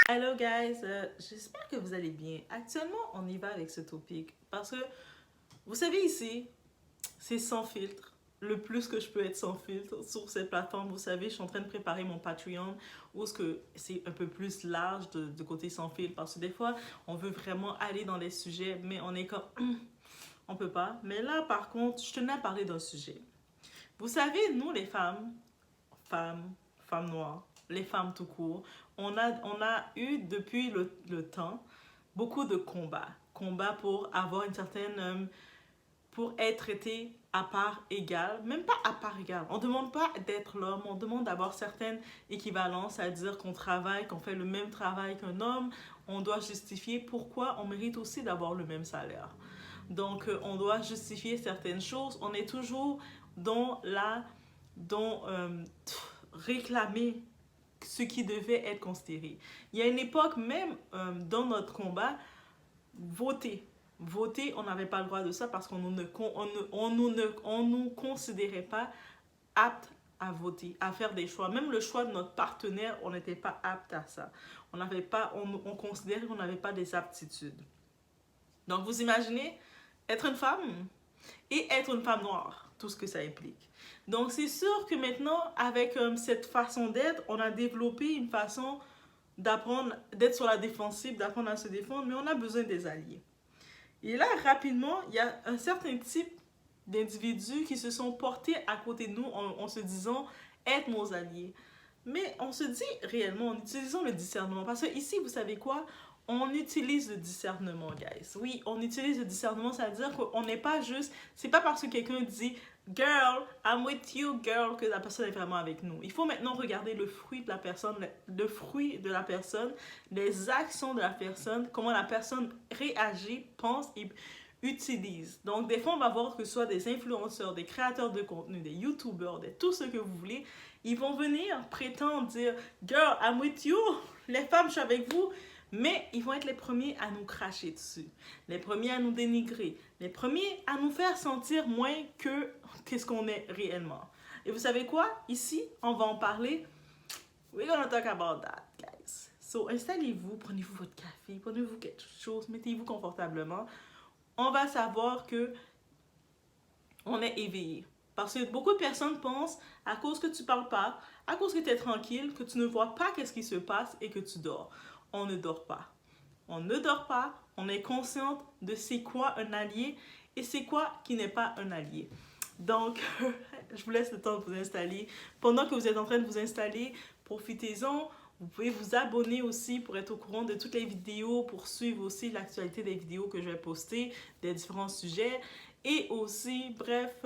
Hello guys, j'espère que vous allez bien. Actuellement, on y va avec ce topic parce que vous savez ici, c'est sans filtre. Le plus que je peux être sans filtre sur cette plateforme, vous savez, je suis en train de préparer mon Patreon où ce que c'est un peu plus large de côté sans filtre parce que des fois, on veut vraiment aller dans les sujets, mais on est comme on peut pas. Mais là, par contre, je tenais à parler d'un sujet. Vous savez, nous les femmes, femmes noires, les femmes tout court, on a eu depuis le temps beaucoup de combats. Combats pour avoir une certaine. Pour être traité à part égale, même pas à part égale. On ne demande pas d'être l'homme, on demande d'avoir certaines équivalences, c'est-à-dire qu'on travaille, qu'on fait le même travail qu'un homme, on doit justifier pourquoi on mérite aussi d'avoir le même salaire. Donc, on doit justifier certaines choses. On est toujours dans la dans réclamer ce qui devait être considéré. Il y a une époque même dans notre combat, voter. Voter, on n'avait pas le droit de ça parce qu'on nous considérait pas aptes à voter, à faire des choix. Même le choix de notre partenaire, on n'était pas apte à ça. On considérait qu'on n'avait pas des aptitudes. Donc vous imaginez être une femme et être une femme noire, tout ce que ça implique. Donc c'est sûr que maintenant, avec cette façon d'être, on a développé une façon d'apprendre, d'être sur la défensive, d'apprendre à se défendre, mais on a besoin des alliés. Et là, rapidement, il y a un certain type d'individus qui se sont portés à côté de nous en se disant être nos alliés. Mais on se dit réellement, en utilisant le discernement. Parce que ici, vous savez quoi? On utilise le discernement, guys. Oui, on utilise le discernement, ça veut dire qu'on n'est pas juste. C'est pas parce que quelqu'un dit girl, I'm with you, girl, que la personne est vraiment avec nous. Il faut maintenant regarder le fruit de la personne, le fruit de la personne, les actions de la personne, comment la personne réagit, pense et utilise. Donc, des fois, on va voir que ce soit des influenceurs, des créateurs de contenu, des youtubeurs, tout ce que vous voulez. Ils vont venir prétendre dire girl, I'm with you, les femmes, je suis avec vous. Mais ils vont être les premiers à nous cracher dessus, les premiers à nous dénigrer, les premiers à nous faire sentir moins que qu'est-ce qu'on est réellement. Et vous savez quoi? Ici, on va en parler. We're gonna talk about that, guys. So, installez-vous, prenez-vous votre café, prenez-vous quelque chose, mettez-vous confortablement. On va savoir que on est éveillé. Parce que beaucoup de personnes pensent, à cause que tu parles pas, à cause que tu es tranquille, que tu ne vois pas qu'est-ce qui se passe et que tu dors. On ne dort pas. On ne dort pas, on est consciente de c'est quoi un allié et c'est quoi qui n'est pas un allié. Donc, je vous laisse le temps de vous installer. Pendant que vous êtes en train de vous installer, profitez-en. Vous pouvez vous abonner aussi pour être au courant de toutes les vidéos, pour suivre aussi l'actualité des vidéos que je vais poster, des différents sujets. Et aussi, bref,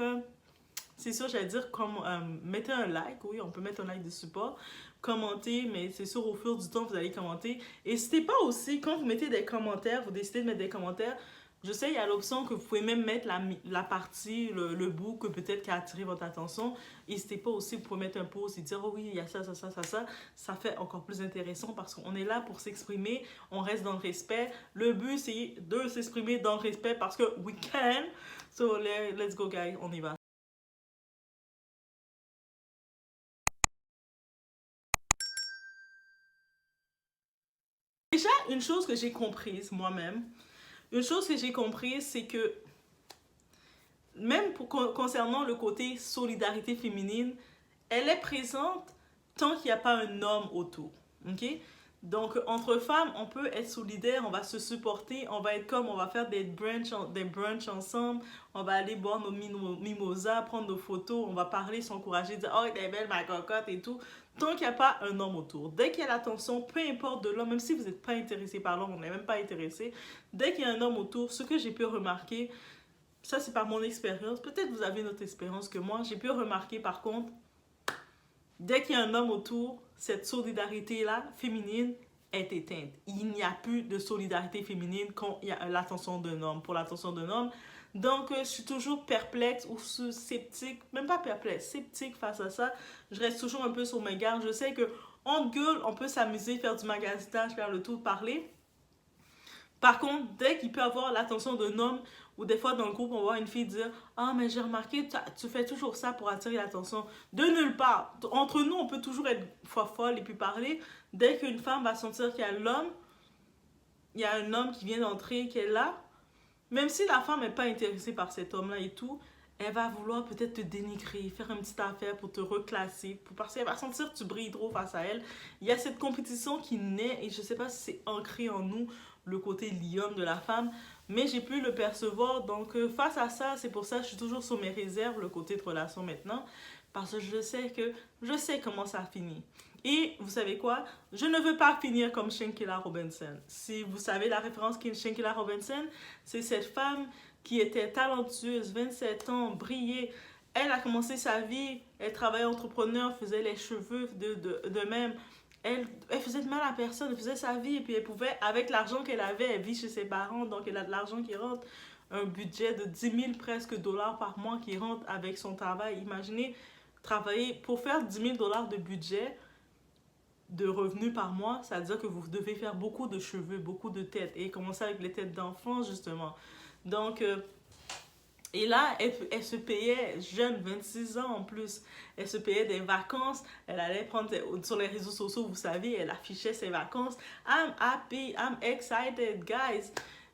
c'est sûr, j'allais dire, comme, mettez un like, oui, on peut mettre un like de support, commentez, mais c'est sûr, au fur du temps, vous allez commenter. N'hésitez pas aussi, quand vous mettez des commentaires, vous décidez de mettre des commentaires, je sais, il y a l'option que vous pouvez même mettre la partie, le bout que peut-être qui a attiré votre attention. N'hésitez pas aussi, vous pouvez mettre un post et dire, oh oui, il y a ça, ça, ça, ça, ça. Ça fait encore plus intéressant parce qu'on est là pour s'exprimer, on reste dans le respect. Le but, c'est de s'exprimer dans le respect parce que we can. So, let's go, guys, on y va. Déjà, une chose que j'ai comprise moi-même, une chose que j'ai comprise, c'est que même concernant le côté solidarité féminine, elle est présente tant qu'il n'y a pas un homme autour. Ok? Donc, entre femmes, on peut être solidaire, on va se supporter, on va être comme, on va faire des brunchs ensemble, on va aller boire nos mimosas, prendre nos photos, on va parler, s'encourager, dire, oh, elle est belle ma cocotte et tout. Tant qu'il n'y a pas un homme autour, dès qu'il y a l'attention, peu importe de l'homme, même si vous n'êtes pas intéressé par l'homme, on n'est même pas intéressé, dès qu'il y a un homme autour, ce que j'ai pu remarquer, ça c'est par mon expérience, peut-être vous avez une autre expérience que moi, j'ai pu remarquer par contre, dès qu'il y a un homme autour, cette solidarité-là, féminine, est éteinte. Il n'y a plus de solidarité féminine quand il y a l'attention d'un homme, pour l'attention d'un homme. Donc, je suis toujours perplexe ou sceptique, même pas perplexe, sceptique face à ça. Je reste toujours un peu sur mes gardes. Je sais que en gueule, on peut s'amuser, faire du magasinage, faire le tour, parler. Par contre, dès qu'il peut avoir l'attention d'un homme, ou des fois dans le groupe, on voit une fille dire ah, mais j'ai remarqué, tu fais toujours ça pour attirer l'attention. De nulle part. Entre nous, on peut toujours être folle et puis parler. Dès qu'une femme va sentir qu'il y a l'homme, il y a un homme qui vient d'entrer, qui est là, même si la femme n'est pas intéressée par cet homme-là et tout, elle va vouloir peut-être te dénigrer, faire une petite affaire pour te reclasser, parce qu'elle va sentir que tu brilles trop face à elle. Il y a cette compétition qui naît, et je ne sais pas si c'est ancré en nous, le côté lion de la femme, mais j'ai pu le percevoir. Donc, face à ça, c'est pour ça que je suis toujours sur mes réserves, le côté de relation maintenant, parce que je sais comment ça finit. Et vous savez quoi? Je ne veux pas finir comme Shankiela Robinson. Si vous savez la référence qui est Shankiela Robinson, c'est cette femme qui était talentueuse, 27 ans, brillait. Elle a commencé sa vie, elle travaillait entrepreneur, faisait les cheveux de même. Elle faisait de mal à personne, elle faisait sa vie et puis elle pouvait, avec l'argent qu'elle avait, elle vit chez ses parents, donc elle a de l'argent qui rentre, un budget de 10 000 presque dollars par mois qui rentre avec son travail. Imaginez travailler pour faire 10 000 dollars de budget de revenus par mois, ça veut dire que vous devez faire beaucoup de cheveux, beaucoup de têtes et commencer avec les têtes d'enfants justement. Donc, et là, elle se payait, jeune, 26 ans en plus, elle se payait des vacances, elle allait prendre sur les réseaux sociaux, vous savez, elle affichait ses vacances. I'm happy, I'm excited, guys.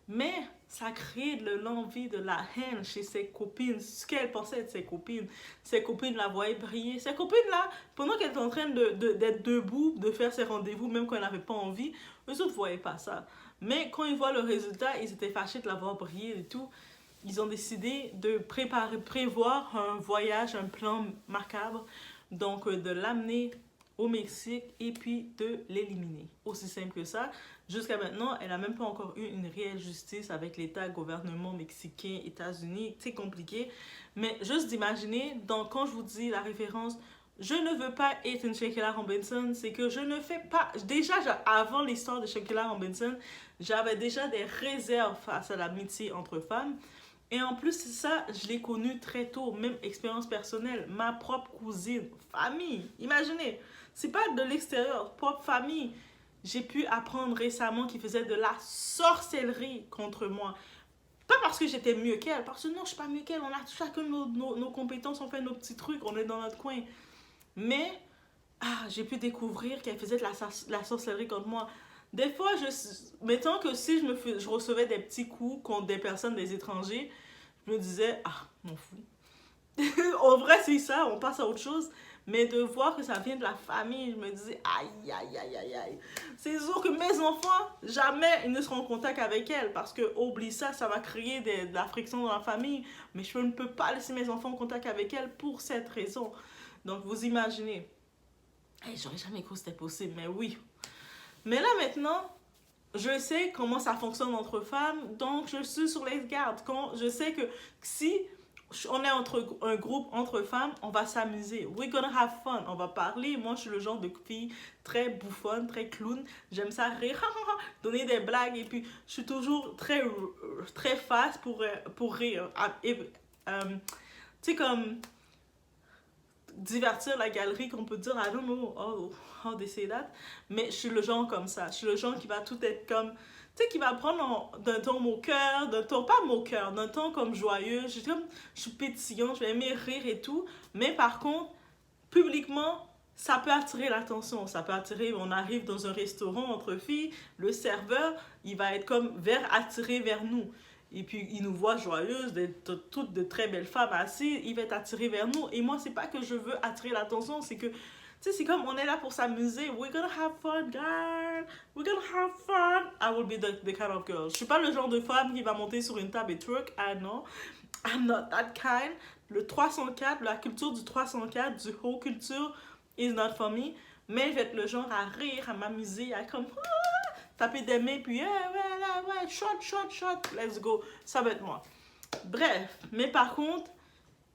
Mais ça crée de l'envie, de la haine chez ses copines, ce qu'elle pensait de ses copines. Ses copines la voyaient briller. Ses copines là, pendant qu'elle était en train d'être debout, de faire ses rendez-vous, même quand elle n'avait pas envie, eux autres ne voyaient pas ça. Mais quand ils voient le résultat, ils étaient fâchés de la voir briller et tout. Ils ont décidé de prévoir un voyage, un plan macabre, donc de l'amener au Mexique et puis de l'éliminer. Aussi simple que ça. Jusqu'à maintenant, elle n'a même pas encore eu une réelle justice avec l'État, gouvernement mexicain, États-Unis. C'est compliqué. Mais juste d'imaginer, donc quand je vous dis la référence, je ne veux pas être une Shankiela Robinson, c'est que je ne fais pas... Déjà, avant l'histoire de Shankiela Robinson, j'avais déjà des réserves face à l'amitié entre femmes. Et en plus, ça, je l'ai connu très tôt, même expérience personnelle. Ma propre cousine, famille, imaginez, c'est pas de l'extérieur, propre famille. J'ai pu apprendre récemment qu'il faisait de la sorcellerie contre moi. Pas parce que j'étais mieux qu'elle, parce que non, je suis pas mieux qu'elle. On a chacun nos compétences, on fait nos petits trucs, on est dans notre coin. Mais j'ai pu découvrir qu'elle faisait de la sorcellerie contre moi. Des fois, mettons que si je recevais des petits coups contre des personnes, des étrangers, je me disais, m'en fous. En vrai, c'est ça, on passe à autre chose. Mais de voir que ça vient de la famille, je me disais, aïe, aïe, aïe, aïe, aïe. C'est sûr que mes enfants, jamais ils ne seront en contact avec elle. Parce que, oublie ça, ça va créer de la friction dans la famille. Mais je ne peux pas laisser mes enfants en contact avec elle pour cette raison. Donc, vous imaginez. J'aurais jamais cru que c'était possible, mais oui. Mais là, maintenant, je sais comment ça fonctionne entre femmes. Donc, je suis sur les gardes. Je sais que si on est entre un groupe entre femmes, on va s'amuser. We're gonna have fun. On va parler. Moi, je suis le genre de fille très bouffonne, très clown. J'aime ça rire, donner des blagues. Et puis, je suis toujours très fast pour rire. Tu sais, comme divertir la galerie, qu'on peut dire, I don't know how they say that, mais je suis le genre comme ça. Je suis le genre qui va tout être comme, tu sais, qui va prendre d'un ton moqueur, d'un ton pas moqueur, d'un ton comme joyeux. Je suis pétillant, je vais aimer rire et tout, mais par contre, publiquement, ça peut attirer l'attention. Ça peut attirer, on arrive dans un restaurant entre filles, le serveur, il va être comme attiré vers nous. Et puis, il nous voit joyeuses, toutes de très belles femmes assises, il va être attiré vers nous. Et moi, c'est pas que je veux attirer l'attention, c'est que, tu sais, c'est comme on est là pour s'amuser. We're gonna have fun, girl. We're gonna have fun. I will be the kind of girl. Je suis pas le genre de femme qui va monter sur une table et twerk. Non. I'm not that kind. Le 304, la culture du 304, du haut culture, is not for me. Mais je vais être le genre à rire, à m'amuser, à comme... taper des mains, puis ouais, shot, let's go. Ça va être moi. Bref, mais par contre,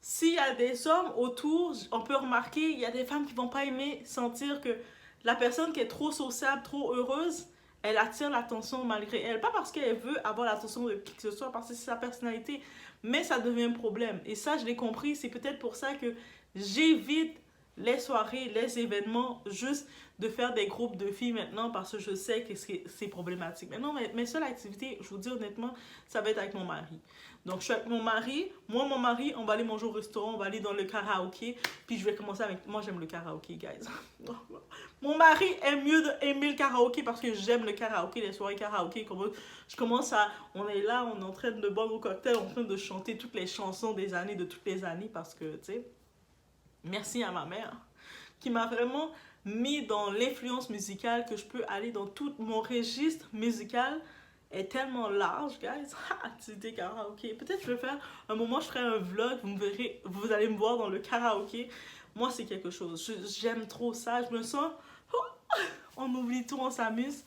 s'il y a des hommes autour, on peut remarquer, il y a des femmes qui vont pas aimer sentir que la personne qui est trop sociable, trop heureuse, elle attire l'attention malgré elle. Pas parce qu'elle veut avoir l'attention de qui que ce soit, parce que c'est sa personnalité, mais ça devient un problème. Et ça, je l'ai compris, c'est peut-être pour ça que j'évite les soirées, les événements, juste de faire des groupes de filles maintenant parce que je sais que c'est problématique. Mais non, mes seules activités, je vous dis honnêtement, ça va être avec mon mari. Donc, je suis avec mon mari. Moi, mon mari, on va aller manger au restaurant, on va aller dans le karaoké. Puis, je vais commencer avec... Moi, j'aime le karaoké, guys. Mon mari aime mieux aimer le karaoké parce que j'aime le karaoké, les soirées karaoké. Je commence à... On est là, on est en train de boire au cocktail, en train de chanter toutes les chansons des années, de toutes les années parce que, tu sais... Merci à ma mère qui m'a vraiment mis dans l'influence musicale que je peux aller dans tout mon registre musical est tellement large, guys. Activité karaoké. Peut-être je vais faire un moment, je ferai un vlog, vous me verrez, vous allez me voir dans le karaoké. Moi, c'est quelque chose. J'aime trop ça. Je me sens... on oublie tout, on s'amuse.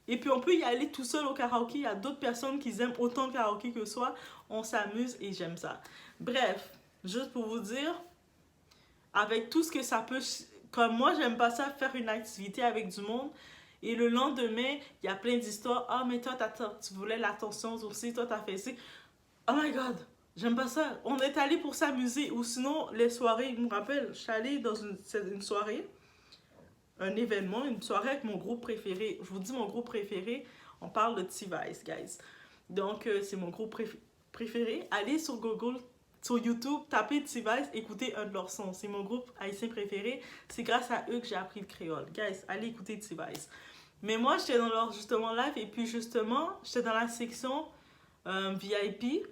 Et puis, on peut y aller tout seul au karaoké. Il y a d'autres personnes qui aiment autant le karaoké que soi. On s'amuse et j'aime ça. Bref, juste pour vous dire, avec tout ce que ça peut... Comme moi, j'aime pas ça, faire une activité avec du monde. Et le lendemain, il y a plein d'histoires. Ah, mais toi, tu voulais l'attention aussi. Toi, t'as fait ça. Oh my God, j'aime pas ça. On est allé pour s'amuser. Ou sinon, les soirées, je me rappelle, je suis allée dans une soirée, un événement, une soirée avec mon groupe préféré. Je vous dis mon groupe préféré, on parle de T-Vice, guys. Donc, c'est mon groupe préféré. Allez sur Google, sur YouTube, tapez T-Vice, écoutez un de leurs sons. C'est mon groupe haïtien préféré. C'est grâce à eux que j'ai appris le créole. Guys, allez écouter T-Vice. Mais moi, j'étais dans leur justement live et puis justement, j'étais dans la section VIP.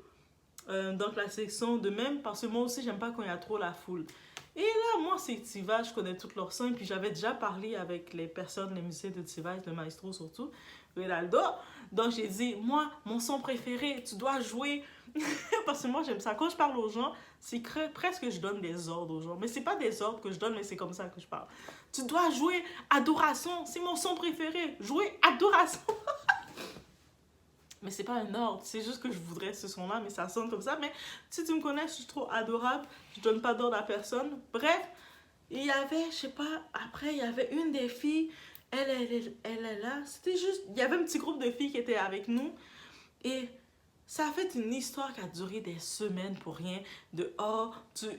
Donc la section de même, parce que moi aussi, j'aime pas quand il y a trop la foule. Et là, moi, c'est T-Vice, je connais toutes leurs sons. Et puis j'avais déjà parlé avec les personnes, les musiciens de T-Vice, le maestro surtout, Ronaldo. Donc j'ai dit, moi, mon son préféré, tu dois jouer. Parce que moi, j'aime ça. Quand je parle aux gens, c'est presque je donne des ordres aux gens. Mais c'est pas des ordres que je donne, mais c'est comme ça que je parle. Tu dois jouer Adoration, c'est mon son préféré. Jouer Adoration. Mais c'est pas un ordre, c'est juste que je voudrais ce son-là, mais ça sonne comme ça. Mais si tu me connais, je suis trop adorable, je donne pas d'ordre à personne. Bref, il y avait, je sais pas, après, il y avait une des filles, elle est là. C'était juste, il y avait un petit groupe de filles qui étaient avec nous. Et ça a fait une histoire qui a duré des semaines pour rien. De, oh,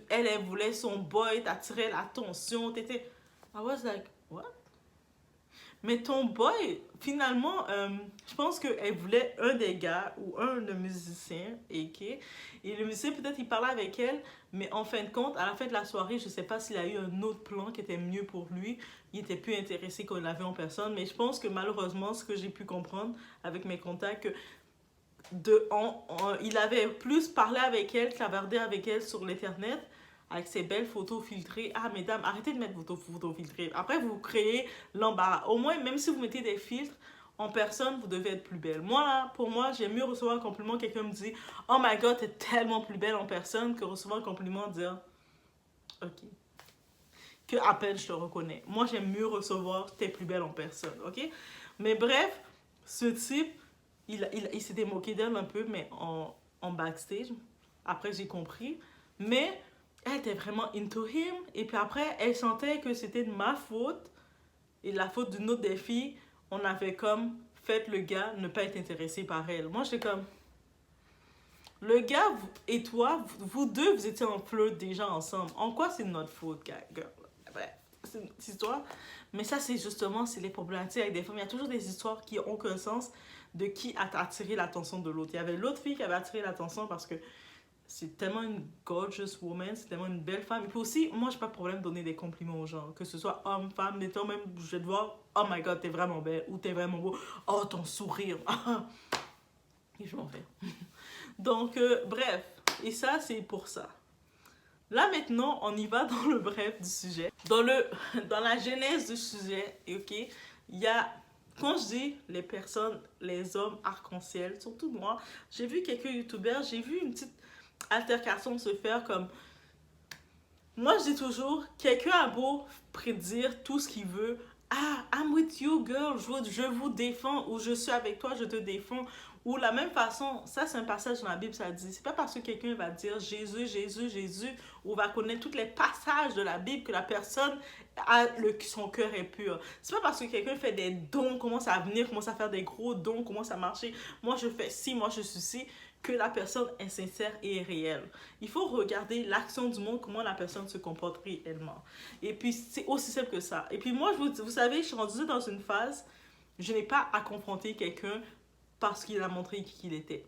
elle voulait son boy, t'attirais l'attention, t'étais... I was like, what? Mais ton boy, finalement, je pense qu'elle voulait un des gars ou un des musiciens, et le musicien, peut-être, il parlait avec elle, mais en fin de compte, à la fin de la soirée, je ne sais pas s'il a eu un autre plan qui était mieux pour lui. Il était plus intéressé qu'on l'avait en personne, mais je pense que malheureusement, ce que j'ai pu comprendre avec mes contacts, il avait plus parlé avec elle, clavardé avec elle sur l'internet, avec ses belles photos filtrées. Ah, mesdames, arrêtez de mettre vos photos filtrées. Après, vous créez l'embarras. Au moins, même si vous mettez des filtres, en personne, vous devez être plus belle. Moi, là, pour moi, j'aime mieux recevoir un compliment. Quelqu'un me dit « Oh my God, t'es tellement plus belle en personne » que recevoir un compliment, dire « Ok. » Que à peine je te reconnais. Moi, j'aime mieux recevoir « T'es plus belle en personne. » Ok? Mais bref, ce type, il s'était moqué d'elle un peu, mais en backstage. Après, j'ai compris. Mais... elle était vraiment into him. Et puis après, elle sentait que c'était de ma faute et de la faute d'une autre des filles. On avait comme fait le gars ne pas être intéressé par elle. Moi, j'étais comme... le gars et toi, vous deux, vous étiez en flirt déjà ensemble. En quoi c'est de notre faute, girl? Bref, c'est une histoire. Mais ça, c'est justement, c'est les problématiques avec des femmes. Il y a toujours des histoires qui n'ont aucun sens de qui a attiré l'attention de l'autre. Il y avait l'autre fille qui avait attiré l'attention parce que c'est tellement une gorgeous woman, c'est tellement une belle femme. Et puis aussi, moi, j'ai pas de problème de donner des compliments aux gens. Que ce soit homme, femme, mettons même, je vais te voir, oh my God, t'es vraiment belle, ou t'es vraiment beau, oh, ton sourire. Et je m'en vais. Donc, bref, et ça, c'est pour ça. Là, maintenant, on y va dans le bref du sujet. Dans la genèse du sujet, ok, il y a... Quand je dis les personnes, les hommes arc-en-ciel, surtout moi, j'ai vu quelques youtubeurs, j'ai vu une petite altercation se faire comme... Moi, je dis toujours, quelqu'un a beau prédire tout ce qu'il veut. Ah, I'm with you, girl, je vous défends, ou je suis avec toi, je te défends. Ou la même façon, ça c'est un passage dans la Bible, ça dit, c'est pas parce que quelqu'un va dire Jésus, Jésus, Jésus, ou va connaître tous les passages de la Bible que la personne son cœur est pur. C'est pas parce que quelqu'un fait des dons, commence à venir, commence à faire des gros dons, commence à marcher, moi je fais ci, moi je suis ci, que la personne est sincère et est réelle. Il faut regarder l'action du monde, comment la personne se comporte réellement. Et puis, c'est aussi simple que ça. Et puis moi, vous savez, je suis rendue dans une phase, je n'ai pas à confronter quelqu'un parce qu'il a montré qui il était.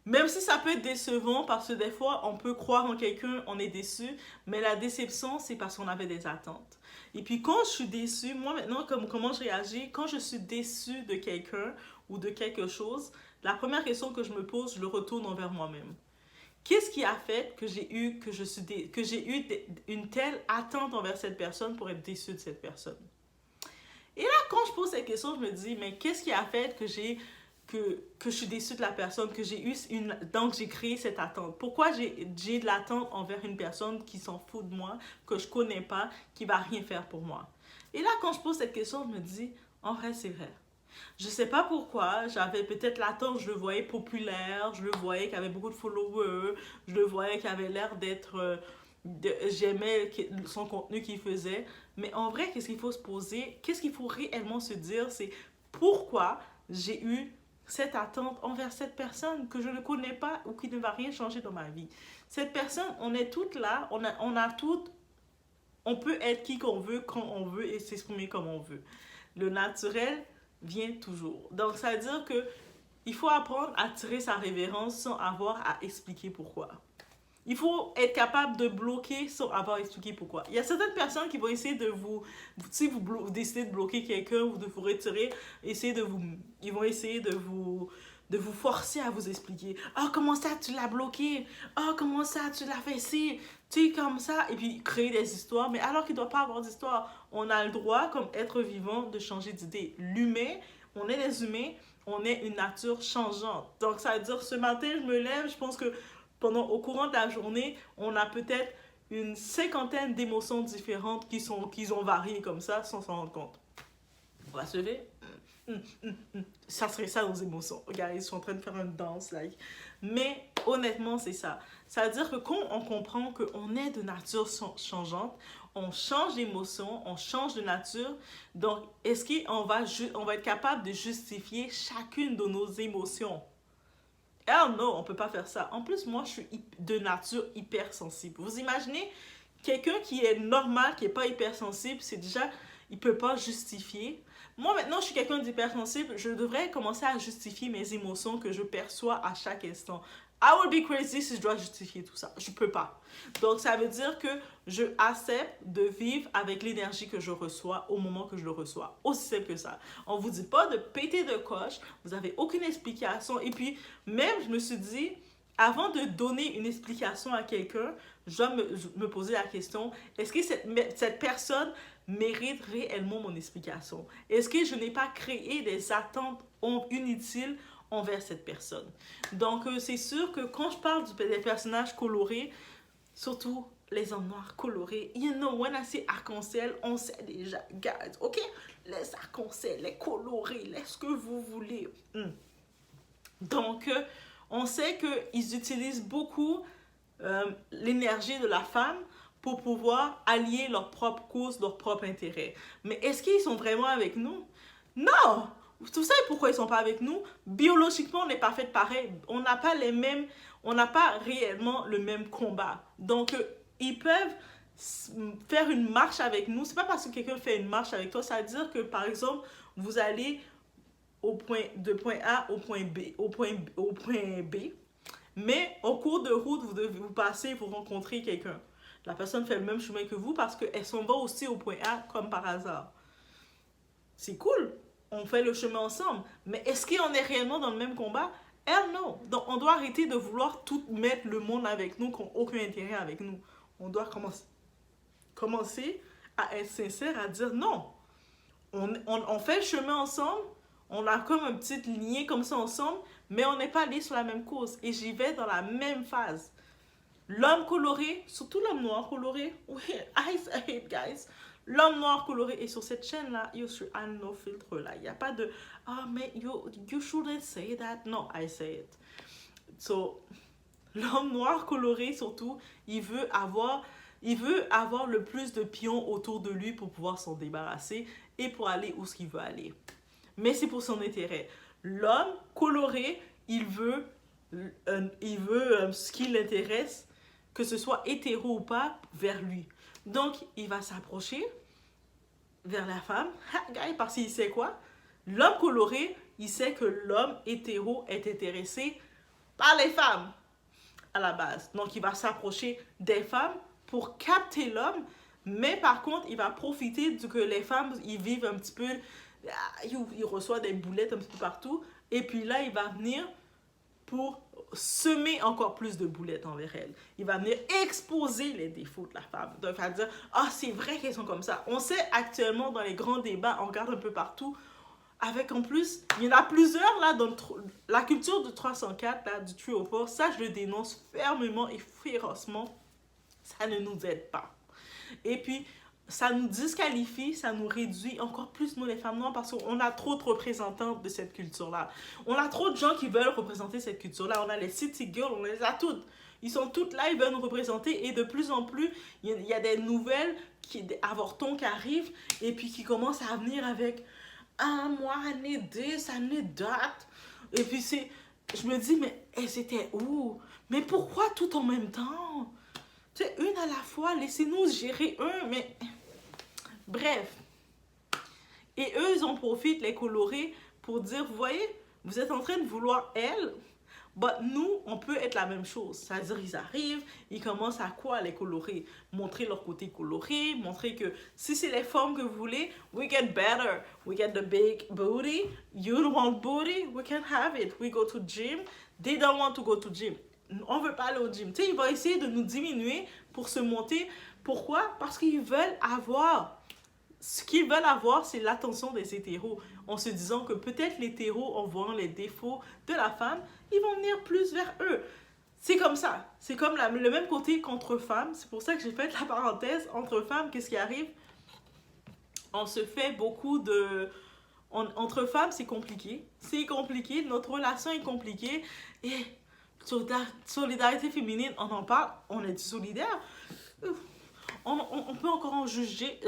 Même si ça peut être décevant, parce que des fois, on peut croire en quelqu'un, on est déçu, mais la déception, c'est parce qu'on avait des attentes. Et puis quand je suis déçue, moi maintenant, comment je réagis, quand je suis déçue de quelqu'un ou de quelque chose, la première question que je me pose, je le retourne envers moi-même. Qu'est-ce qui a fait que j'ai eu, une telle attente envers cette personne pour être déçue de cette personne? Et là, quand je pose cette question, je me dis, mais qu'est-ce qui a fait que je suis déçue de la personne, donc j'ai créé cette attente. Pourquoi j'ai de l'attente envers une personne qui s'en fout de moi, que je connais pas, qui va rien faire pour moi? Et là, quand je pose cette question, je me dis, en vrai, c'est vrai. Je sais pas pourquoi, j'avais peut-être l'attente, je le voyais populaire, je le voyais qu'il avait beaucoup de followers, je le voyais qu'il avait l'air d'être... j'aimais son contenu qu'il faisait. Mais en vrai, qu'est-ce qu'il faut se poser, qu'est-ce qu'il faut réellement se dire, c'est pourquoi j'ai eu cette attente envers cette personne que je ne connais pas ou qui ne va rien changer dans ma vie. Cette personne, on est toutes là, on a toutes, on peut être qui qu'on veut, quand on veut et s'exprimer comme on veut. Le naturel vient toujours. Donc, ça veut dire que il faut apprendre à tirer sa révérence sans avoir à expliquer pourquoi. Il faut être capable de bloquer sans avoir expliqué pourquoi. Il y a certaines personnes qui vont essayer de si vous décidez de bloquer quelqu'un ou de vous retirer, ils vont essayer de vous forcer à vous expliquer. Ah, oh, comment ça tu l'as bloqué? Ah, oh, comment ça tu l'as fait ici? Tu sais, comme ça. Et puis créer des histoires. Mais alors qu'il ne doit pas avoir d'histoire. On a le droit, comme être vivant, de changer d'idée. L'humain, on est des humains, on est une nature changeante. Donc ça veut dire, ce matin, je me lève, je pense que au courant de la journée, on a peut-être une cinquantaine d'émotions différentes qui ont varié comme ça sans s'en rendre compte. On va se lever. Ça serait ça nos émotions. Regardez, ils sont en train de faire une danse. Like. Mais honnêtement, c'est ça. Ça veut dire que quand on comprend qu'on est de nature changeante, on change d'émotion, on change de nature. Donc, est-ce qu'on va être capable de justifier chacune de nos émotions? Hell no, on peut pas faire ça. En plus, moi, je suis de nature hypersensible. Vous imaginez, quelqu'un qui est normal, qui est pas hypersensible, c'est déjà, il peut pas justifier. Moi, maintenant, je suis quelqu'un d'hypersensible, je devrais commencer à justifier mes émotions que je perçois à chaque instant. I would be crazy si je dois justifier tout ça. Je peux pas. Donc, ça veut dire que je accepte de vivre avec l'énergie que je reçois au moment que je le reçois. Aussi simple que ça. On vous dit pas de péter de coche. Vous avez aucune explication. Et puis, même, je me suis dit, avant de donner une explication à quelqu'un, je dois me poser la question, est-ce que cette personne mérite réellement mon explication? Est-ce que je n'ai pas créé des attentes inutiles envers cette personne? Donc, c'est sûr que quand je parle des personnages colorés, surtout les hommes noirs colorés, you know, when I say arc-en-ciel, on sait déjà, guys, ok? Les arc-en-ciel, les colorés, les ce que vous voulez. Donc, on sait qu'ils utilisent beaucoup l'énergie de la femme pour pouvoir allier leur propre cause, leur propre intérêt. Mais est-ce qu'ils sont vraiment avec nous? Non! Tout ça et pourquoi ils sont pas avec nous? Biologiquement, on n'est pas fait pareil. On n'a pas réellement le même combat. Donc, ils peuvent faire une marche avec nous. C'est pas parce que quelqu'un fait une marche avec toi, ça veut dire que, par exemple, vous allez de point A au point B, mais au cours de route, vous passez, vous rencontrez quelqu'un. La personne fait le même chemin que vous parce qu'elle s'en va aussi au point A comme par hasard. C'est cool, on fait le chemin ensemble, mais est-ce qu'on est réellement dans le même combat? Hell no. Donc on doit arrêter de vouloir tout mettre le monde avec nous qui n'ont aucun intérêt avec nous. On doit commencer à être sincère, à dire non. On fait le chemin ensemble, on a comme une petite lignée comme ça ensemble, mais on n'est pas allé sur la même cause. Et j'y vais dans la même phase. L'homme coloré, surtout l'homme noir coloré, oui, I say it, guys. L'homme noir coloré, et sur cette chaîne-là, sur un no filtre là, il n'y a pas de « Ah, mais you shouldn't say that ». Non, I say it. So, l'homme noir coloré, surtout, il veut avoir le plus de pions autour de lui pour pouvoir s'en débarrasser et pour aller où ce qu'il veut aller. Mais c'est pour son intérêt. L'homme coloré, il veut ce qui l'intéresse, que ce soit hétéro ou pas, vers lui. Donc, il va s'approcher vers la femme, parce qu'il sait quoi? L'homme coloré, il sait que l'homme hétéro est intéressé par les femmes à la base. Donc, il va s'approcher des femmes pour capter l'homme, mais par contre, il va profiter de que les femmes, ils vivent un petit peu, ils reçoivent des boulettes un petit peu partout, et puis là, il va venir pour semer encore plus de boulettes envers elle. Il va venir exposer les défauts de la femme. Donc, il va dire, ah, c'est vrai qu'elles sont comme ça. On sait actuellement dans les grands débats, on regarde un peu partout, avec en plus, il y en a plusieurs là dans la culture de 304, là, du true or false, ça je le dénonce fermement et férocement. Ça ne nous aide pas. Et puis, ça nous disqualifie, ça nous réduit encore plus, nous les femmes noires, parce qu'on a trop de représentants de cette culture-là. On a trop de gens qui veulent représenter cette culture-là. On a les city girls, on les a toutes. Ils sont toutes là, ils veulent nous représenter, et de plus en plus, il y a des nouvelles, des avortons qui arrivent, et puis qui commencent à venir avec « Ah, moi, I need this, I need that ». Et puis je me dis, mais elles étaient où? Mais pourquoi tout en même temps? Tu sais, une à la fois, laissez-nous gérer un, mais... Bref. Et eux, ils en profitent, les colorés, pour dire, vous voyez, vous êtes en train de vouloir elle, but nous, on peut être la même chose. C'est-à-dire, ils arrivent, ils commencent à quoi, les colorés? Montrer leur côté coloré, montrer que si c'est les formes que vous voulez, we get better. We get the big booty. You don't want booty, we can have it. We go to gym. They don't want to go to gym. On veut pas aller au gym. Tu sais, ils vont essayer de nous diminuer pour se monter. Pourquoi? Parce qu'ils veulent avoir... Ce qu'ils veulent avoir, c'est l'attention des hétéros. En se disant que peut-être les hétéros, en voyant les défauts de la femme, ils vont venir plus vers eux. C'est comme ça. C'est comme le même côté qu'entre femmes. C'est pour ça que j'ai fait la parenthèse. Entre femmes, qu'est-ce qui arrive? On se fait beaucoup de... Entre femmes, c'est compliqué. C'est compliqué. Notre relation est compliquée. Et solidarité féminine, on en parle. On est solidaire. On peut encore en juger,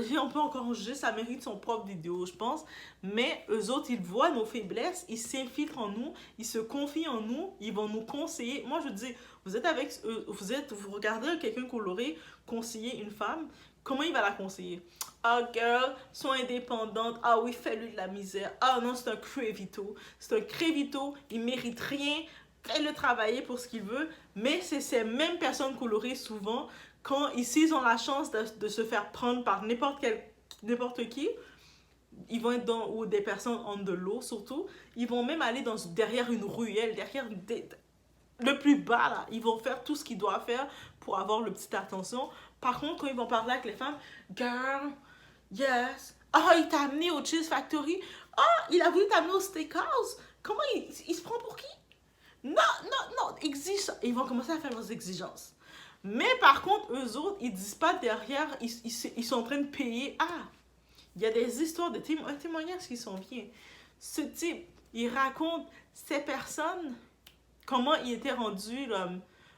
ça mérite son propre vidéo, je pense. Mais eux autres, ils voient nos faiblesses, ils s'infiltrent en nous, ils se confient en nous, ils vont nous conseiller. Moi, je dis, vous regardez quelqu'un coloré conseiller une femme, comment il va la conseiller? Ah, girl, sois indépendante. Ah oui, fais-lui de la misère. Ah non, c'est un crévito. C'est un crévito, il mérite rien. Fais-le travailler pour ce qu'il veut. Mais c'est ces mêmes personnes colorées, souvent, quand ils ont la chance de se faire prendre par n'importe qui, ils vont être ou des personnes en de l'eau surtout, ils vont même aller derrière une ruelle, le plus bas là, ils vont faire tout ce qu'ils doivent faire pour avoir le petit attention. Par contre, quand ils vont parler avec les femmes, girl, yes, ah, il t'a amené au Cheese Factory, ah, il a voulu t'amener au Steakhouse, comment il se prend pour qui? Non, exige. Ils vont commencer à faire leurs exigences. Mais par contre, eux autres, ils disent pas derrière, ils sont en train de payer. Ah, il y a des histoires de témoignages qui sont bien. Ce type, il raconte ces personnes, comment il était rendu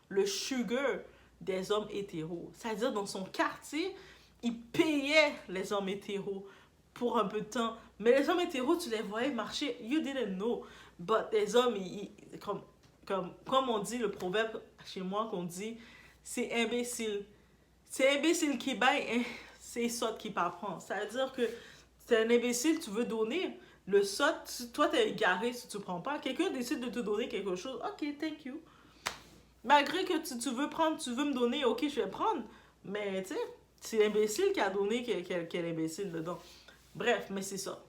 le sugar des hommes hétéros. C'est-à-dire, dans son quartier, il payait les hommes hétéros pour un peu de temps. Mais les hommes hétéros, tu les voyais marcher, you didn't know. But les hommes, comme on dit, le proverbe chez moi qu'on dit, c'est imbécile. C'est imbécile qui baille, c'est sot qui prend. Ça veut dire que c'est un imbécile, tu veux donner. Le sot, toi t'es égaré si tu prends pas. Quelqu'un décide de te donner quelque chose, ok, thank you. Malgré que tu veux prendre, tu veux me donner, ok, je vais prendre. Mais tu sais, c'est l'imbécile qui a donné quel imbécile dedans. Bref, mais c'est ça.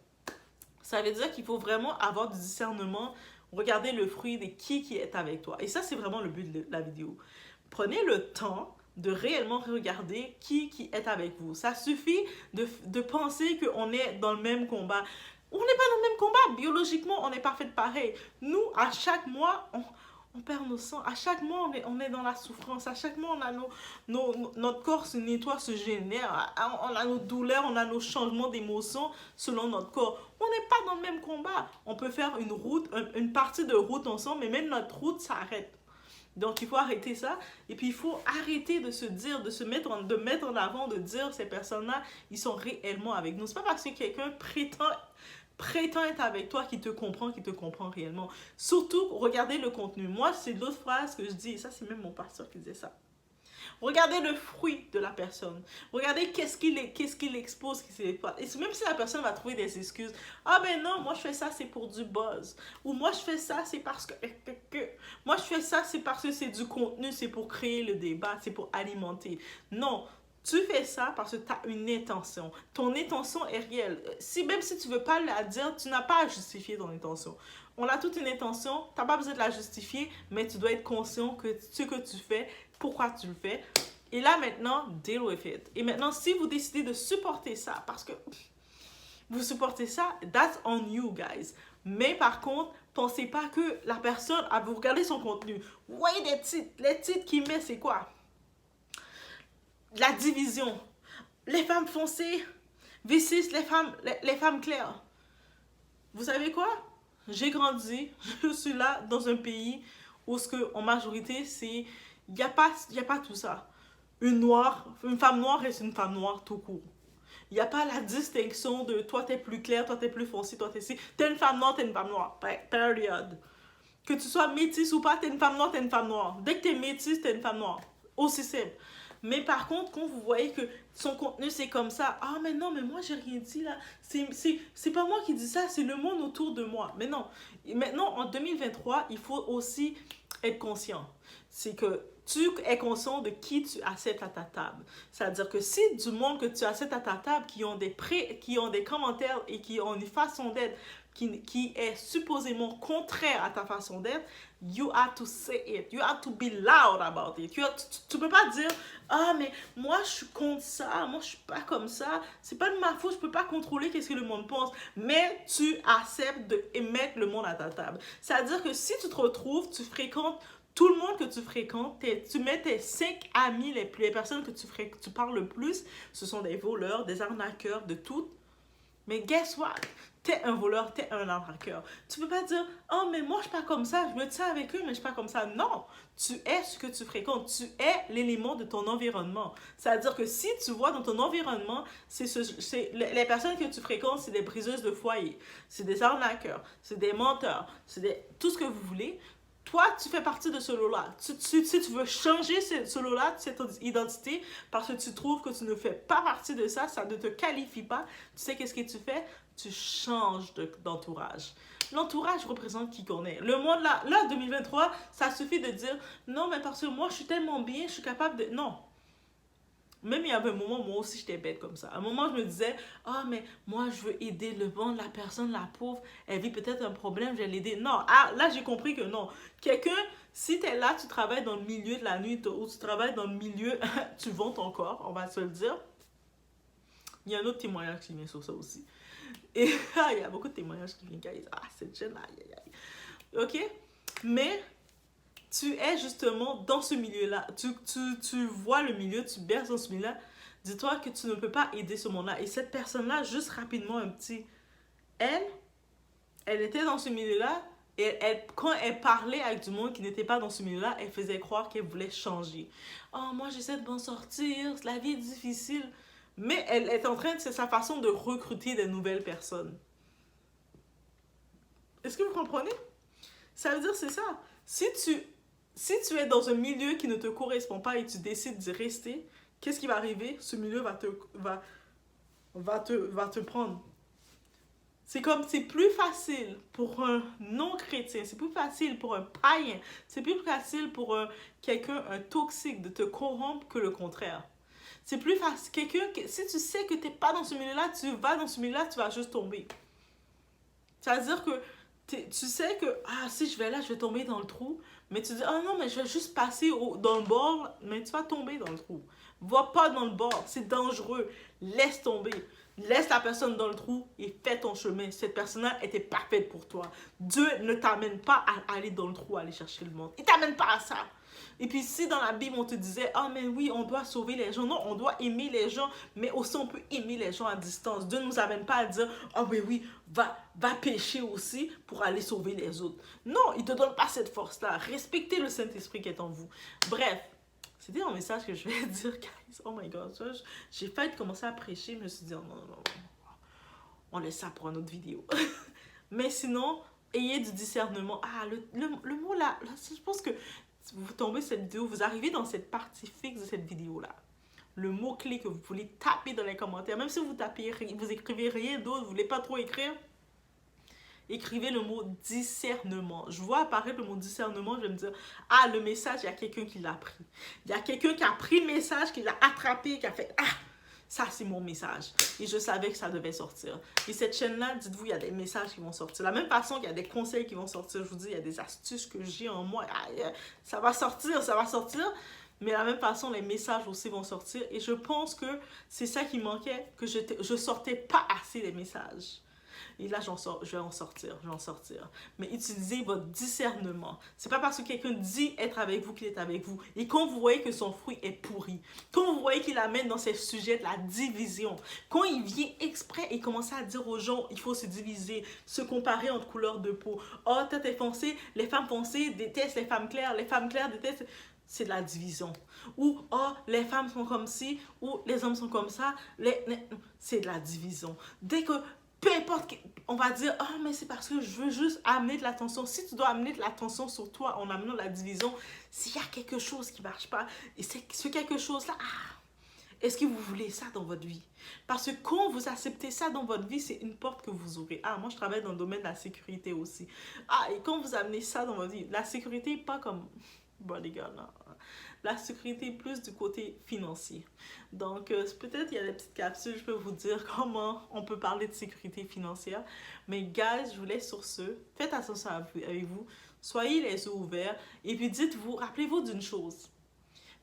Ça veut dire qu'il faut vraiment avoir du discernement, regarder le fruit de qui est avec toi. Et ça, c'est vraiment le but de la vidéo. Prenez le temps de réellement regarder qui est avec vous. Ça suffit de penser qu'on est dans le même combat. On n'est pas dans le même combat. Biologiquement, on est parfait pareil. Nous, à chaque mois, on perd nos sangs. À chaque mois, on est dans la souffrance. À chaque mois, on a notre corps se nettoie, se génère. On a nos douleurs, on a nos changements d'émotions selon notre corps. On n'est pas dans le même combat. On peut faire une partie de route ensemble, mais même notre route s'arrête. Donc, il faut arrêter ça. Et puis, il faut arrêter de se dire, de mettre en avant, de dire ces personnes-là, ils sont réellement avec nous. C'est pas parce que quelqu'un prétend être avec toi qui te comprend réellement. Surtout, regardez le contenu. Moi, c'est l'autre phrase que je dis, et ça, c'est même mon pasteur qui disait ça. Regardez le fruit de la personne. Regardez qu'est-ce qu'il expose, et même si la personne va trouver des excuses. Ah ben non, moi je fais ça, c'est pour du buzz. Ou moi je fais ça, c'est parce que... Moi je fais ça, c'est parce que c'est du contenu, c'est pour créer le débat, c'est pour alimenter. Non, tu fais ça parce que tu as une intention. Ton intention est réelle. Même si tu ne veux pas la dire, tu n'as pas à justifier ton intention. On a toute une intention, tu n'as pas besoin de la justifier, mais tu dois être conscient que ce que tu fais, pourquoi tu le fais. Et là, maintenant, deal with it. Et maintenant, si vous décidez de supporter ça, parce que vous supportez ça, that's on you, guys. Mais par contre, pensez pas que la personne, vous regardez son contenu. Voyez des titres. Les titres qu'il met, c'est quoi? La division. Les femmes foncées versus les femmes claires. Vous savez quoi? J'ai grandi, je suis là dans un pays où en majorité, il n'y a pas tout ça. Une femme noire est une femme noire tout court. Il n'y a pas la distinction de toi t'es plus clair, toi t'es plus foncé, toi t'es ci. T'es une femme noire, t'es une femme noire. Period. Que tu sois métisse ou pas, t'es une femme noire, t'es une femme noire. Dès que t'es métisse, t'es une femme noire. Aussi simple. Mais par contre, quand vous voyez que son contenu c'est comme ça, ah mais non, mais moi j'ai rien dit là, c'est pas moi qui dis ça, c'est le monde autour de moi. Mais non, maintenant en 2023, il faut aussi être conscient. C'est que tu es conscient de qui tu acceptes à ta table. C'est-à-dire que si du monde que tu acceptes à ta table qui ont des commentaires et qui ont une façon d'être qui est supposément contraire à ta façon d'être, you have to say it. You have to be loud about it. Tu peux pas dire, ah, mais moi, je suis contre ça. Moi, je suis pas comme ça. C'est pas de ma faute. Je peux pas contrôler qu'est-ce que le monde pense. Mais tu acceptes de mettre le monde à ta table. C'est-à-dire que si tu te retrouves, tu fréquentes tout le monde que tu fréquentes, tu mets tes 5 amis, les personnes que tu parles le plus, ce sont des voleurs, des arnaqueurs, de tout. Mais guess what? T'es un voleur, t'es un arnaqueur. Tu peux pas dire, oh, mais moi, je suis pas comme ça, je me tiens avec eux, mais je suis pas comme ça. Non, tu es ce que tu fréquentes, tu es l'élément de ton environnement. C'est-à-dire que si tu vois dans ton environnement, les personnes que tu fréquentes, c'est des briseuses de foyer, c'est des arnaqueurs, c'est des menteurs, tout ce que vous voulez. Toi, tu fais partie de ce lot-là. Si tu veux changer ce lot-là, cette identité, parce que tu trouves que tu ne fais pas partie de ça, ça ne te qualifie pas, tu sais qu'est-ce que tu fais? Tu changes d'entourage. L'entourage représente qui qu'on est. Le monde, là, 2023, ça suffit de dire, non, mais parce que moi, je suis tellement bien, je suis capable de... Non. Même il y avait un moment, moi aussi, j'étais bête comme ça. À un moment, je me disais, ah, mais moi, je veux aider le monde, la personne, la pauvre, elle vit peut-être un problème, je vais l'aider. Non, là, j'ai compris que non. Quelqu'un, si tu es là, tu travailles dans le milieu de la nuit, ou tu travailles dans le milieu, tu vends ton corps, on va se le dire. Il y a un autre témoignage qui vient sur ça aussi. Et il y a beaucoup de témoignages qui viennent, guys. Ah, cette jeune-là, aïe, aïe, aïe. OK? Mais... tu es justement dans ce milieu-là. Tu vois le milieu, tu berces dans ce milieu-là. Dis-toi que tu ne peux pas aider ce monde-là. Et cette personne-là, juste rapidement, elle était dans ce milieu-là. Et quand elle parlait avec du monde qui n'était pas dans ce milieu-là, elle faisait croire qu'elle voulait changer. Oh, moi, j'essaie de m'en sortir. La vie est difficile. Mais elle est en train, c'est sa façon de recruter de nouvelles personnes. Est-ce que vous comprenez? Ça veut dire, c'est ça. Si tu es dans un milieu qui ne te correspond pas et tu décides d'y rester, qu'est-ce qui va arriver? Ce milieu va te prendre. C'est plus facile pour un non-chrétien, c'est plus facile pour un païen, c'est plus facile pour un toxique de te corrompre que le contraire. C'est plus facile. Si tu sais que tu n'es pas dans ce milieu-là, tu vas dans ce milieu-là, tu vas juste tomber. C'est-à-dire que tu sais que, si je vais là, je vais tomber dans le trou. Mais tu dis, non, mais je vais juste passer dans le bord. Mais tu vas tomber dans le trou. Va pas dans le bord, c'est dangereux. Laisse tomber. Laisse la personne dans le trou et fais ton chemin. Cette personne-là était parfaite pour toi. Dieu ne t'amène pas à aller dans le trou, à aller chercher le monde. Il t'amène pas à ça. Et puis si dans la Bible on te disait, ah mais oui, on doit sauver les gens, non, on doit aimer les gens, mais aussi on peut aimer les gens à distance. Dieu ne nous amène pas à dire, ah mais oui, va pécher aussi pour aller sauver les autres. Non, il ne te donne pas cette force-là. Respectez le Saint-Esprit qui est en vous. Bref, c'était un message que je vais dire, guys. Oh my God, j'ai failli commencer à prêcher, je me suis dit, oh, non, non, non, on laisse ça pour une autre vidéo. Mais sinon, ayez du discernement. Ah, le mot là, je pense que vous tombez cette vidéo, vous arrivez dans cette partie fixe de cette vidéo-là. Le mot-clé que vous voulez taper dans les commentaires, même si vous tapez, vous écrivez rien d'autre, vous ne voulez pas trop écrire, écrivez le mot discernement. Je vois apparaître le mot discernement, je vais me dire, ah, le message, il y a quelqu'un qui l'a pris. Il y a quelqu'un qui a pris le message, qui l'a attrapé, qui a fait, ah, ça, c'est mon message. Et je savais que ça devait sortir. Et cette chaîne-là, dites-vous, il y a des messages qui vont sortir. De la même façon qu'il y a des conseils qui vont sortir. Je vous dis, il y a des astuces que j'ai en moi. Ça va sortir, ça va sortir. Mais de la même façon, les messages aussi vont sortir. Et je pense que c'est ça qui manquait, que je sortais pas assez les messages. Et là, je vais en sortir. Mais utilisez votre discernement. C'est pas parce que quelqu'un dit être avec vous qu'il est avec vous. Et quand vous voyez que son fruit est pourri, quand vous voyez qu'il amène dans ces sujets de la division, quand il vient exprès et commence à dire aux gens, il faut se diviser, se comparer entre couleurs de peau. Oh, toi t'es foncé, les femmes foncées détestent les femmes claires détestent... C'est de la division. Ou, oh, les femmes sont comme ci, ou les hommes sont comme ça. C'est de la division. Dès que peu importe, on va dire, oh, mais c'est parce que je veux juste amener de l'attention. Si tu dois amener de l'attention sur toi en amenant la division, s'il y a quelque chose qui ne marche pas, et c'est ce quelque chose-là, est-ce que vous voulez ça dans votre vie? Parce que quand vous acceptez ça dans votre vie, c'est une porte que vous ouvrez. Ah, moi, je travaille dans le domaine de la sécurité aussi. Ah, et quand vous amenez ça dans votre vie, la sécurité, pas comme bodyguard, non. La sécurité plus du côté financier. Donc, peut-être il y a des petites capsules, je peux vous dire comment on peut parler de sécurité financière. Mais guys, je vous laisse sur ce. Faites attention avec vous. Soyez les yeux ouverts. Et puis dites-vous, rappelez-vous d'une chose.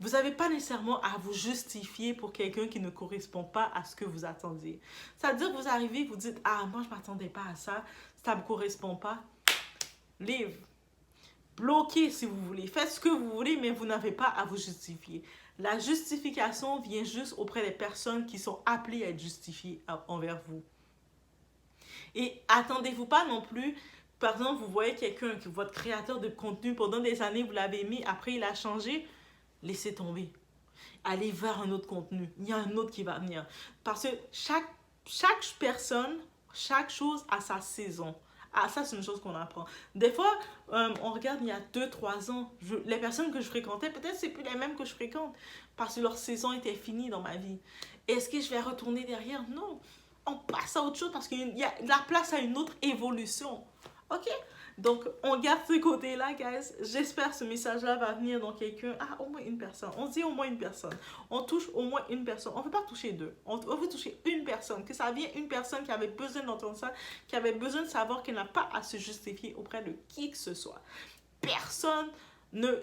Vous n'avez pas nécessairement à vous justifier pour quelqu'un qui ne correspond pas à ce que vous attendiez. C'est-à-dire que vous arrivez, vous dites, ah, moi, je ne m'attendais pas à ça. Ça ne me correspond pas. Leave. Bloquez si vous voulez. Faites ce que vous voulez, mais vous n'avez pas à vous justifier. La justification vient juste auprès des personnes qui sont appelées à être justifiées envers vous. Et attendez-vous pas non plus, par exemple, vous voyez quelqu'un, votre créateur de contenu, pendant des années, vous l'avez mis, après il a changé, laissez tomber. Allez vers un autre contenu. Il y a un autre qui va venir. Parce que chaque personne, chaque chose a sa saison. Ah, ça, c'est une chose qu'on apprend. Des fois, on regarde il y a 2-3 ans, les personnes que je fréquentais, peut-être c'est plus les mêmes que je fréquente, parce que leur saison était finie dans ma vie. Est-ce que je vais retourner derrière? Non. On passe à autre chose parce qu'il y a la place à une autre évolution. OK? Donc, on garde ce côté-là, guys. J'espère que ce message-là va venir dans quelqu'un. Ah, au moins une personne. On dit au moins une personne. On touche au moins une personne. On ne veut pas toucher deux. On veut toucher une personne. Que ça vienne une personne qui avait besoin d'entendre ça, qui avait besoin de savoir qu'elle n'a pas à se justifier auprès de qui que ce soit. Personne...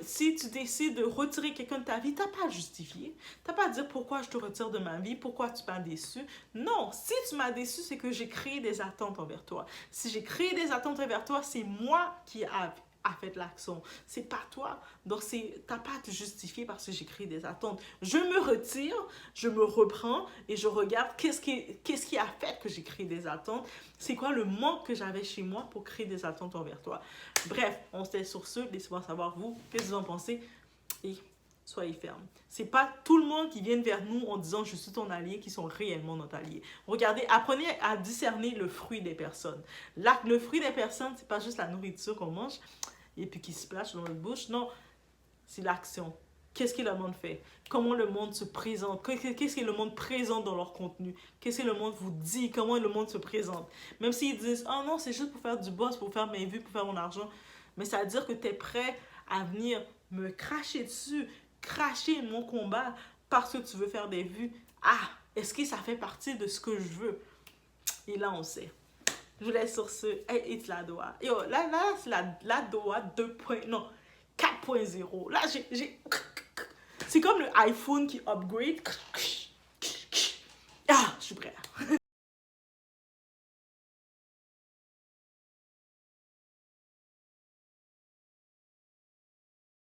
si tu décides de retirer quelqu'un de ta vie, tu n'as pas à justifier. Tu n'as pas à dire pourquoi je te retire de ma vie, pourquoi tu m'as déçu. Non, si tu m'as déçu, c'est que j'ai créé des attentes envers toi. Si j'ai créé des attentes envers toi, c'est moi qui a fait l'action. C'est pas toi. Donc, tu n'as pas à te justifier parce que j'ai créé des attentes. Je me retire, je me reprends et je regarde qu'est-ce qui a fait que j'ai créé des attentes. C'est quoi le manque que j'avais chez moi pour créer des attentes envers toi. Bref, on se laisse sur ce. Laissez-moi savoir, vous, qu'est-ce que vous en pensez. Et soyez fermes. C'est pas tout le monde qui vient vers nous en disant « je suis ton allié » qui sont réellement notre allié. Regardez, apprenez à discerner le fruit des personnes. Là, le fruit des personnes, c'est pas juste la nourriture qu'on mange et puis qui se place dans notre bouche. Non, c'est l'action. Qu'est-ce que le monde fait? Comment le monde se présente? Qu'est-ce que le monde présente dans leur contenu? Qu'est-ce que le monde vous dit? Comment le monde se présente? Même s'ils disent « oh non, c'est juste pour faire du boss, pour faire mes vues, pour faire mon argent. » Mais ça veut dire que tu es prêt à venir me cracher dessus, cracher mon combat parce que tu veux faire des vues. Ah, est-ce que ça fait partie de ce que je veux? Et là, on sait. Je vous laisse sur ce. Hey, it's la Doha. Yo, là c'est la Doha 4.0. Là, c'est comme le iPhone qui upgrade.